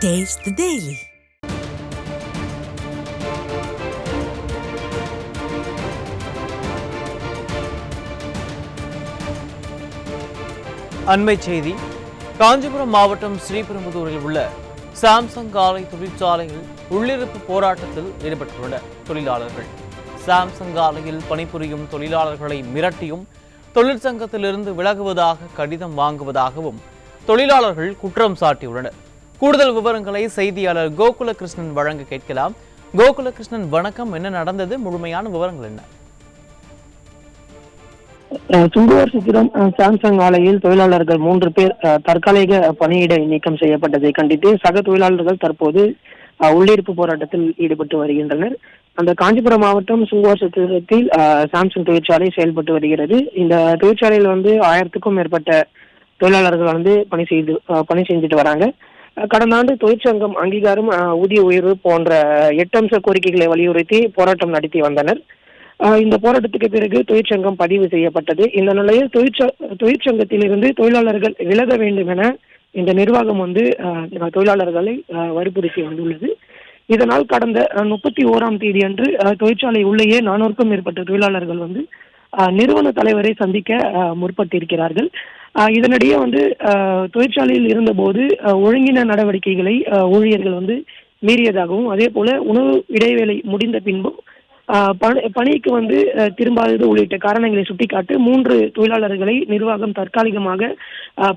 Taste the Daily. அண்மை செய்தி. காஞ்சிபுரம் மாவட்டம் ஸ்ரீபெரும்புதூரில் உள்ள சாம்சங் ஆலை தொழிற்சாலையில் உள்ளிருப்பு போராட்டத்தில் ஈடுபட்டுள்ள தொழிலாளர்கள் சாம்சங் ஆலையில் பணிபுரியும் தொழிலாளர்களை மிரட்டியும் தொழிற்சங்கத்திலிருந்து விலகுவதாக கடிதம் வாங்குவதாகவும் தொழிலாளர்கள் குற்றம் சாட்டியுள்ளனர். கூடுதல் விவரங்களை செய்தியாளர் கோகுலகிருஷ்ணன் வழங்க கேட்கலாம். கோகுலகிருஷ்ணன், வணக்கம். என்ன நடந்தது? முழுமையான விவரங்கள் என்ன? சுங்குவார் சித்திரம் சாம்சங் ஆலையில் தொழிலாளர்கள் 3 பேர் தற்காலிக பணியிடை நீக்கம் செய்யப்பட்டதை கண்டித்து சக தொழிலாளர்கள் தற்போது உள்ளிருப்பு போராட்டத்தில் ஈடுபட்டு வருகின்றனர். அந்த காஞ்சிபுரம் மாவட்டம் சுங்குவார் சித்திரத்தில் சாம்சங் தொழிற்சாலை செயல்பட்டு வருகிறது. இந்த தொழிற்சாலையில் 1000க்கும் மேற்பட்ட தொழிலாளர்கள் பணி செஞ்சுட்டு வராங்க. கடந்த ஆண்டு தொழிற்சங்கம் அங்கீகாரம், ஊதிய உயர்வு போன்ற 8 அம்ச கோரிக்கைகளை வலியுறுத்தி போராட்டம் நடத்தி வந்தனர். இந்த போராட்டத்துக்கு பிறகு தொழிற்சங்கம் பதிவு செய்யப்பட்டது. இந்த நிலையில் தொழிற்சங்கத்திலிருந்து தொழிலாளர்கள் விலக வேண்டும் என இந்த நிர்வாகம் தொழிலாளர்களை வற்புறுத்தி வந்துள்ளது. இதனால் கடந்த 31ஆம் தேதி அன்று தொழிற்சாலை உள்ளேயே 400க்கும் மேற்பட்ட தொழிலாளர்கள் நிறுவன தலைவரை சந்திக்க முற்பட்டிருக்கிறார்கள். இதனிடையே தொழிற்சாலையில் இருந்தபோது ஒழுங்கின நடவடிக்கைகளை ஊழியர்கள் மீறியதாகவும், அதே போல உணவு இடைவேளை முடிந்த பின்பும் பணிக்கு திரும்பாதது உள்ளிட்ட காரணங்களை சுட்டிக்காட்டு 3 தொழிலாளர்களை நிர்வாகம் தற்காலிகமாக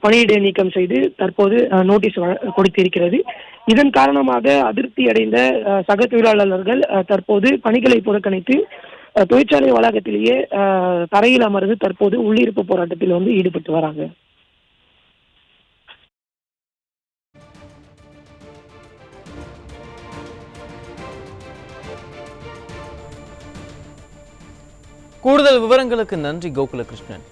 பணியிடை நீக்கம் செய்து தற்போது நோட்டீஸ் கொடுத்திருக்கிறது. இதன் காரணமாக அதிருப்தி அடைந்த சக தொழிலாளர்கள் தற்போது பணிகளை புறக்கணித்து தொழிற்சாலை வளாகத்திலேயே தரையில் அமர்ந்து தற்போது உள்ளிருப்பு போராட்டத்தில் ஈடுபட்டு வராங்க. கூடுதல் விவரங்களுக்கு நன்றி கோகுலகிருஷ்ணன்.